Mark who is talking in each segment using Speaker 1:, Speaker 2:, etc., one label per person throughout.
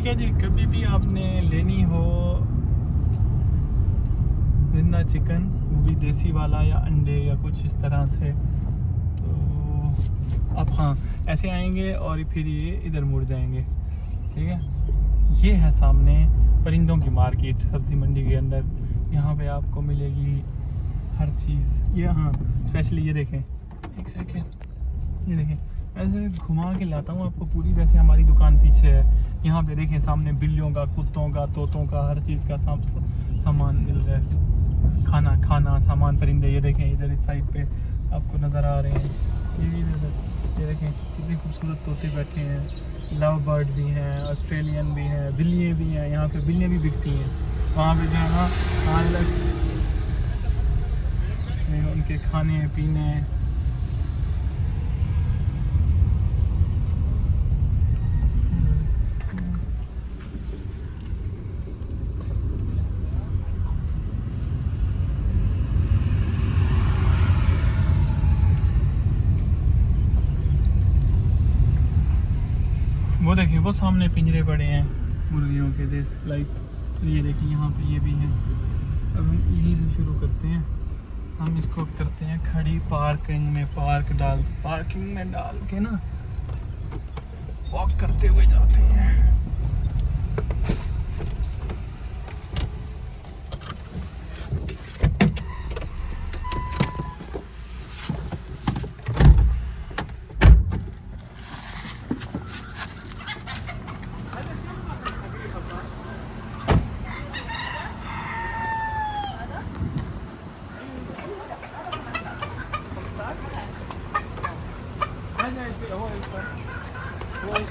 Speaker 1: है जी, कभी भी आपने लेनी हो जिंदा चिकन, वो भी देसी वाला या अंडे या कुछ इस तरह से, तो आप हाँ ऐसे आएंगे और फिर ये इधर मुड़ जाएंगे। ठीक है, ये है सामने परिंदों की मार्केट सब्ज़ी मंडी के अंदर। यहाँ पे आपको मिलेगी हर चीज़। ये हाँ स्पेशली ये देखें, एक सेकेंड, ये देखें, ऐसे घुमा के लाता हूँ आपको पूरी। वैसे हमारी दुकान पीछे है। यहाँ पे देखें सामने बिल्लियों का, कुत्तों का, तोतों का, हर चीज़ का सामान मिल रहा है। खाना सामान, परिंदे। ये देखें इधर इस साइड पे आपको नज़र आ रहे हैं। ये देखें कितने खूबसूरत तोते बैठे हैं। लव बर्ड भी हैं, ऑस्ट्रेलियन भी हैं, बिल्लियाँ भी हैं। यहाँ पे बिल्लियाँ भी बिकती हैं। वहाँ पे जो है ना अलग उनके खाने पीने। वो देखिए वो सामने पिंजरे पड़े हैं मुर्गियों के देश लाइक। ये देखिए यहाँ पे ये भी हैं। अब हम यहीं से शुरू करते हैं। हम इसको करते हैं खड़ी पार्किंग में डाल के ना वॉक करते हुए जाते हैं।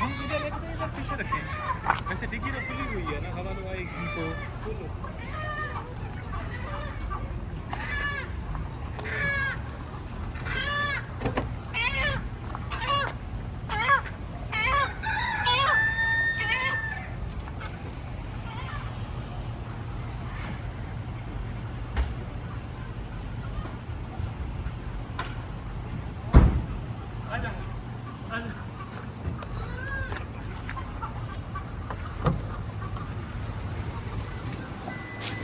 Speaker 1: हम इधर पीछे रखें। वैसे डिग्गी तो खुली हुई है ना, हवा तो आएगी इनको खोलो।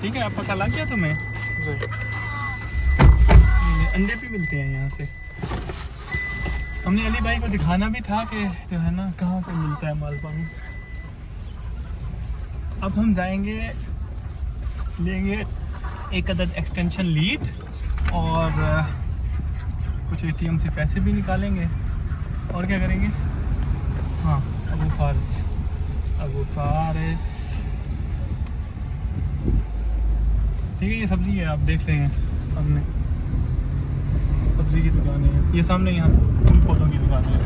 Speaker 1: ठीक है, अब पता लग गया तुम्हें? जी। अंडे भी मिलते हैं यहाँ से। हमने अली भाई को दिखाना भी था कि जो है ना कहाँ से मिलता है माल पानी। अब हम जाएंगे, लेंगे एक अदद एक्सटेंशन लीड और कुछ एटीएम से पैसे भी निकालेंगे। और क्या करेंगे? हाँ, अबू फारिस। ठीक है, ये सब्ज़ी है, आप देख रहे हैं सामने सब्ज़ी की दुकान है। ये सामने यहाँ फूल पौधों की दुकान है।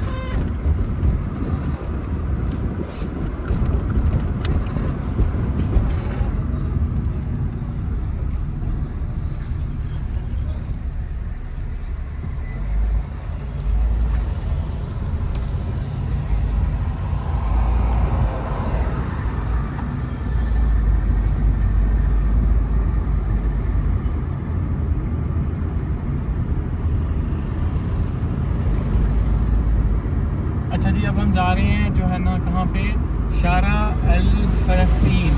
Speaker 1: अच्छा जी, अब हम जा रहे हैं जो है ना कहाँ पे, शारा अल फ़लस्तीन।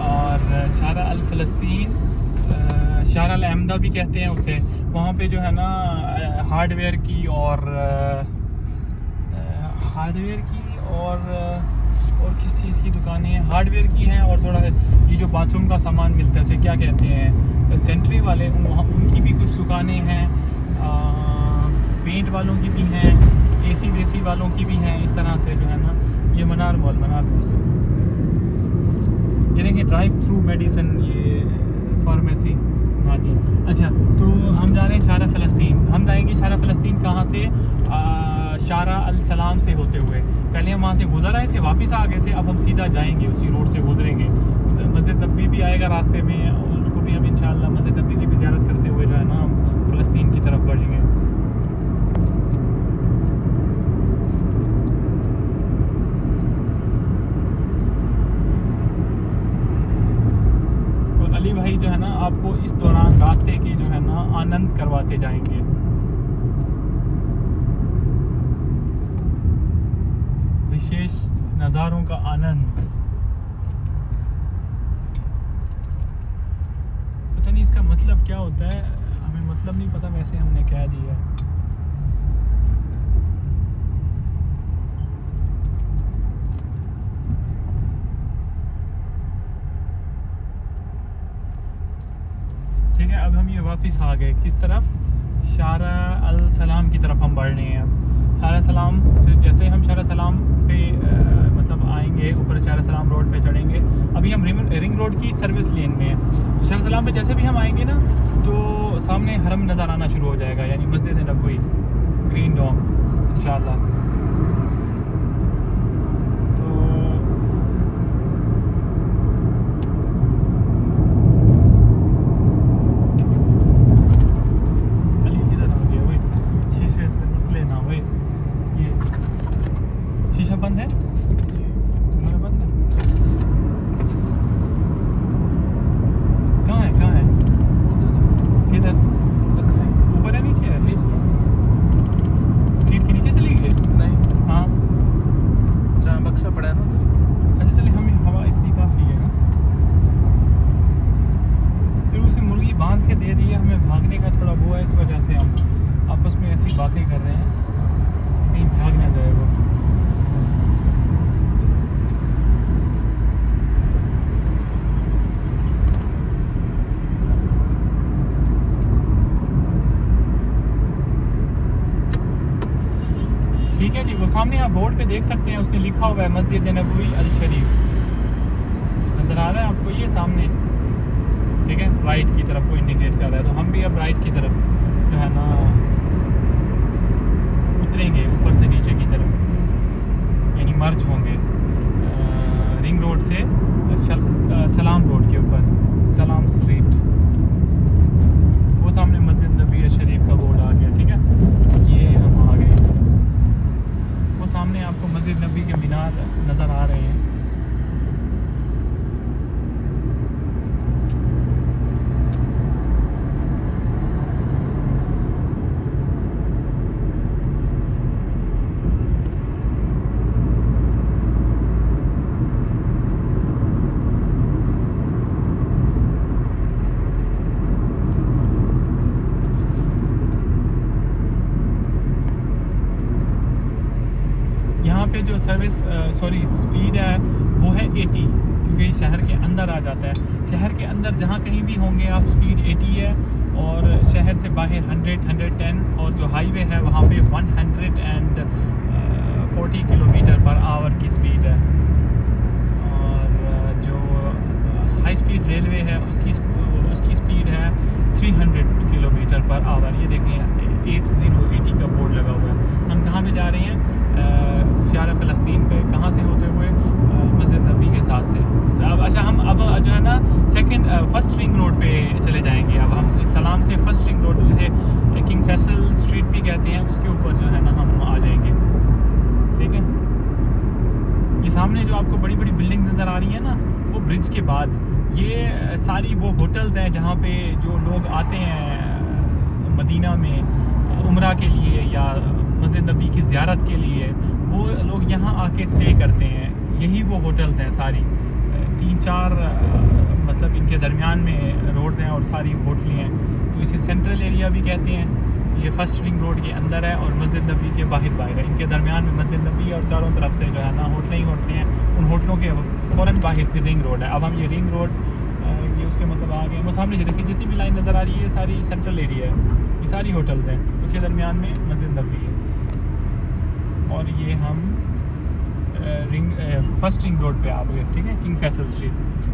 Speaker 1: और शारा अल फ़लस्तीन, शारा अल अहमदा भी कहते हैं उसे। वहाँ पे जो है ना हार्डवेयर की और किस चीज़ की दुकानें हैं, हार्डवेयर की हैं, और थोड़ा ये जो बाथरूम का सामान मिलता है उसे क्या कहते हैं, सेंट्री वाले, उनकी भी कुछ दुकानें हैं, पेंट वालों की भी हैं, एसी वेसी वालों की भी हैं। इस तरह से जो है ना, ये मनार मॉल ये देखिए, ड्राइव थ्रू मेडिसिन, ये फार्मेसी नादी। अच्छा, तो हम जा रहे हैं शारा फ़लस्तीन। हम जाएंगे शारा फ़लस्तीन कहाँ से? शारा अल सलाम से होते हुए। पहले हम वहाँ से गुजर आए थे, वापस आ गए थे, अब हम सीधा जाएंगे, उसी रोड से गुजरेंगे। मस्जिद नबी भी आएगा रास्ते में, उसको भी हम इंशाअल्लाह मस्जिद नबी की भी ज़ियारत करते हुए जो है ना फ़लस्तीन की तरफ बढ़ेंगे। अली भाई जो है ना आपको इस दौरान रास्ते की जो है ना आनंद करवाते जाएंगे। विशेष नज़ारों का आनंद। पता नहीं इसका मतलब क्या होता है, हमें मतलब नहीं पता, वैसे हमने कह दिया। ठीक है, अब हम ये वापस आ गए किस तरफ? शारा अल सलाम की तरफ हम बढ़ रहे हैं। अब शारा सलाम से जैसे हम शारा सलाम पे मतलब आएंगे, ऊपर शारा सलाम रोड पे चढ़ेंगे। अभी हम रिंग रोड की सर्विस लेन में हैं। शारा सलाम पे जैसे भी हम आएंगे ना, तो सामने हरम नज़र आना शुरू हो जाएगा, यानी मस्जिद नबवी, ग्रीन डोम इंशाअल्लाह। बंद है जी, तुम्हारा बंद है? कहाँ है किधर? ऊपर है नीचे है? सीट के नीचे चली गई?
Speaker 2: नहीं,
Speaker 1: हाँ,
Speaker 2: जहाँ बक्सा पड़ा है ना उधर।
Speaker 1: अच्छा चलिए, हमें हवा इतनी काफ़ी है ना। फिर उसे मुर्गी बांध के दे दी है, हमें भागने का थोड़ा वो है, इस वजह से हम आपस में ऐसी बातें कर रहे हैं, कहीं भाग ना जाए वो। ठीक है जी, वो सामने आप बोर्ड पे देख सकते हैं, उसने लिखा हुआ है मस्जिद नबवी अल शरीफ, नज़र आ रहा है आपको ये सामने? ठीक है, राइट की तरफ वो इंडिकेट कर रहा है, तो हम भी अब राइट की तरफ जो है ना उतरेंगे, ऊपर से नीचे की तरफ, यानी मर्ज होंगे रिंग रोड से सलाम रोड के ऊपर, सलाम स्ट्रीट। वो सामने मस्जिद नबवी अल शरीफ का बोर्ड आ गया। ठीक है, ये हम आ गए। वो सामने आपको मस्जिद नबी के मीनार नज़र आ रहे हैं। यहाँ पे जो सर्विस स्पीड है वो है 80, क्योंकि शहर के अंदर आ जाता है। शहर के अंदर जहाँ कहीं भी होंगे आप, स्पीड 80 है, और शहर से बाहर 100, 110, और जो हाईवे है वहाँ पे 140 किलोमीटर पर आवर की स्पीड है। और जो हाई स्पीड रेलवे है उसकी स्पीड है 300 किलोमीटर पर आवर। ये देखें 80 का बोर्ड लगा हुआ है। हम कहाँ पे जा रहे हैं? शारा फ़लस्तीन पे। कहाँ से होते हुए? मस्जिद नबी के साथ से। अब अच्छा, हम अब जो है ना फर्स्ट रिंग रोड पे चले जाएंगे। अब हम इस सलाम से फर्स्ट रिंग रोड, जिसे किंग फैसल स्ट्रीट भी कहते हैं, उसके ऊपर जो है ना हम आ जाएंगे। ठीक है, ये सामने जो आपको बड़ी बड़ी बिल्डिंग नज़र आ रही है ना, वो ब्रिज के बाद ये सारी वो होटल्स हैं जहाँ पे जो लोग आते हैं मदीना में उम्रा के लिए या मस्जिद नबी की ज़ियारत के लिए, वो लोग यहाँ आके स्टे करते हैं। यही वो होटल्स हैं सारी, 3-4 मतलब इनके दरमियान में रोड्स हैं और सारी होटलें हैं, तो इसे सेंट्रल एरिया भी कहते हैं। ये फर्स्ट रिंग रोड के अंदर है और मस्जिद नबी के बाहर है। इनके दरमियान में मस्जिद नबी है और चारों तरफ से जो है ना होटलें ही होटलें हैं। उन होटलों के फ़ौरन बाहर फिर रिंग रोड है। अब हम ये रिंग रोड ये उसके मतलब आ गए। वो सामने जो देखिए जितनी भी लाइन नज़र आ रही है सारी सेंट्रल एरिया है, ये सारी होटल्स हैं। उसके दरमियान में मस्जिद नबी है और ये हम फर्स्ट रिंग रोड पे आ गए, ठीक है, किंग फैसल स्ट्रीट।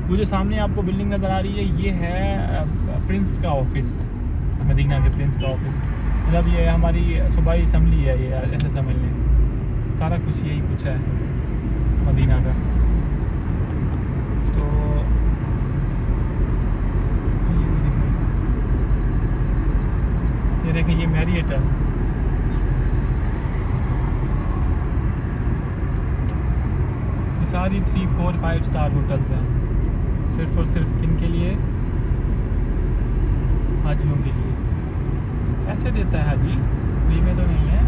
Speaker 1: वो जो सामने आपको बिल्डिंग नज़र आ रही है ये है प्रिंस का ऑफिस, मदीना के प्रिंस का ऑफिस। मतलब ये हमारी सूबाई असम्बली है, ये ऐसे समझ लें, सारा कुछ यही कुछ है मदीना का। तो ये देखें ये मैरियट है। सारी 3, 4, 5 स्टार होटल्स हैं, सिर्फ और सिर्फ किन के लिए? हाजियों के लिए। ऐसे देता है हाजी, फ्री में तो नहीं है।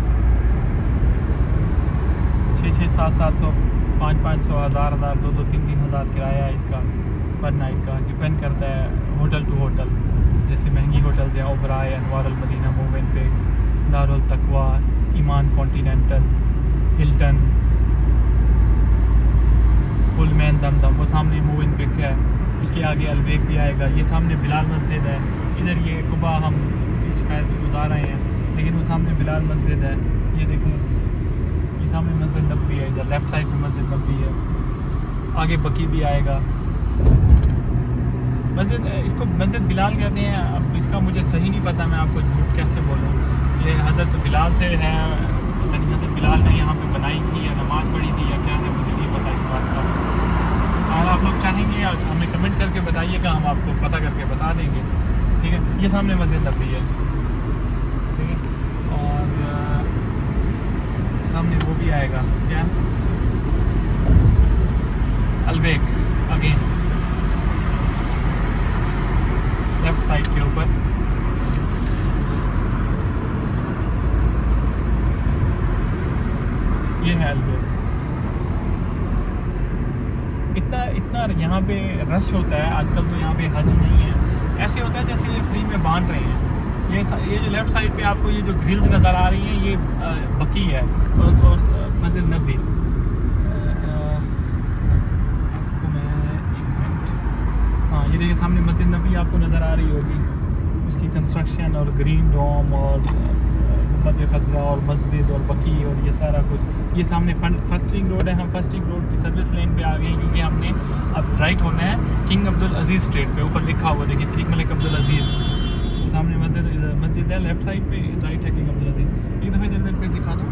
Speaker 1: 600, 700, 500, 1000, 2, 3 हज़ार किराया है इसका पर नाइट का। डिपेंड करता है होटल टू होटल। जैसे महंगी होटल्स हैं ओबराय, अनवार अल मदीना, मोवेनपिक, दारुल तकवा, ईमान कॉन्टिनेंटल, हिल्टन, पुलमैन, जमजम, वो सामने मोवेनपिक है। उसके आगे अलबेक भी आएगा। ये सामने बिलाल मस्जिद है। इधर ये कुबा हम शायद गुजार रहे हैं, लेकिन वो सामने बिलाल मस्जिद है। ये देखें ये सामने मस्जिद नबी है, इधर लेफ़्ट साइड में मस्जिद नबी है। आगे बकी भी आएगा। मस्जिद, इसको मस्जिद बिलाल कहते हैं। अब इसका मुझे सही नहीं पता, मैं आपको झूठ कैसे बोलूँ। ये हज़रत बिलाल से है, पता नहीं हज़रत बिलाल ने यहाँ पे बनाई थी या नमाज़ पढ़ी थी या क्या है, मुझे नहीं पता इस बात का। अगर आप लोग चाहेंगे हमें कमेंट करके बताइएगा, हम आपको पता करके बता देंगे, ठीक है। ये सामने मस्जिद नबी है, ठीक है। और सामने वो भी आएगा क्या, अलबेक, अगेन लेफ्ट साइड के ऊपर। ये है अलबेक। इतना यहाँ पे रश होता है आजकल, तो यहाँ पे हाजी नहीं है। ऐसे होता है जैसे ये फ्री में बांध रहे हैं। ये जो लेफ़्ट साइड पे आपको ये जो ग्रिल्स नज़र आ रही हैं, ये बकी है और मस्जिद नबी। आपको मैं एक मिनट, हाँ ये देखिए सामने मस्जिद नबी आपको नज़र आ रही होगी। उसकी कंस्ट्रक्शन और ग्रीन डोम और खजरा और मस्जिद और बकी और ये सारा कुछ। ये सामने फर्स्ट रिंग रोड है। हम फर्स्ट रिंग रोड की सर्विस लेन पे आ गए हैं, क्योंकि हमने अब राइट होना है किंग अब्दुल अजीज़ स्ट्रीट पे। ऊपर लिखा हुआ देखिए तरीक मलिक अब्दुल अजीज़। सामने मस्जिद है, लेफ्ट साइड पे राइट है किंग अब्दुल अजीज़। एक दफ़ा इधर पे दिखा दो,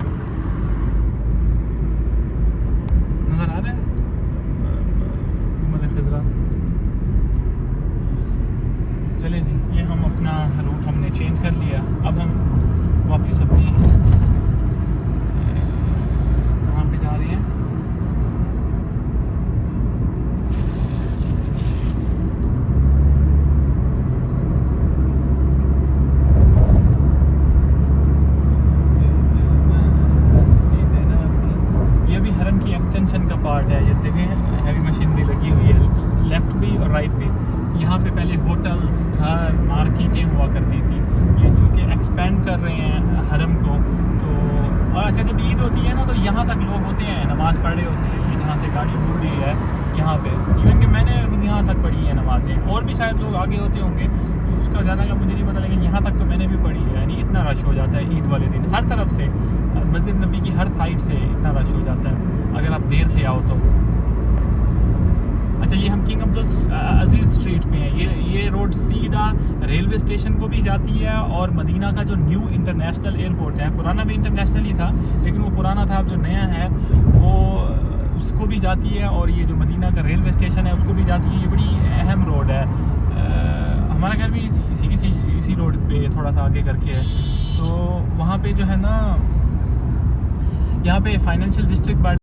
Speaker 1: नज़र आ रहा है खजरा। चले जी, ये हम अपना रूट हमने चेंज कर लिया। अब हम वापस अपनी कहाँ पे जा रहे हैं? ये भी हरम की एक्सटेंशन का पार्ट है। ये देखें हैवी मशीनरी लगी हुई है लेफ़्ट भी और राइट भी। यहाँ पे पहले होटल्स, घर, मार्केटें हुआ करती थी। ये चूँकि एक्सपेंड कर रहे हैं हरम को, तो और अच्छा जब ईद होती है ना तो यहाँ तक लोग होते हैं, नमाज़ पढ़ रहे होते हैं। ये जहाँ से गाड़ी मुड़ रही है यहाँ पे, इवन कि मैंने यहाँ तक पढ़ी है नमाज़ें, और भी शायद लोग आगे होते होंगे तो उसका ज़्यादा का मुझे नहीं पता, लेकिन यहाँ तक तो मैंने भी पढ़ी है। यानी इतना रश हो जाता है ईद वाले दिन, हर तरफ से, मस्जिद नबी की हर साइड से इतना रश हो जाता है अगर आप देर से आओ तो। अच्छा, ये हम किंग अब्दुल अजीज़ स्ट्रीट पे हैं। ये रोड सीधा रेलवे स्टेशन को भी जाती है और मदीना का जो न्यू इंटरनेशनल एयरपोर्ट है, पुराना भी इंटरनेशनल ही था लेकिन वो पुराना था, अब जो नया है वो उसको भी जाती है, और ये जो मदीना का रेलवे स्टेशन है उसको भी जाती है। ये बड़ी अहम रोड है। हमारा घर भी इसी रोड पे थोड़ा सा आगे करके है। तो वहाँ पे जो है ना, यहाँ पे फाइनेंशियल डिस्ट्रिक्ट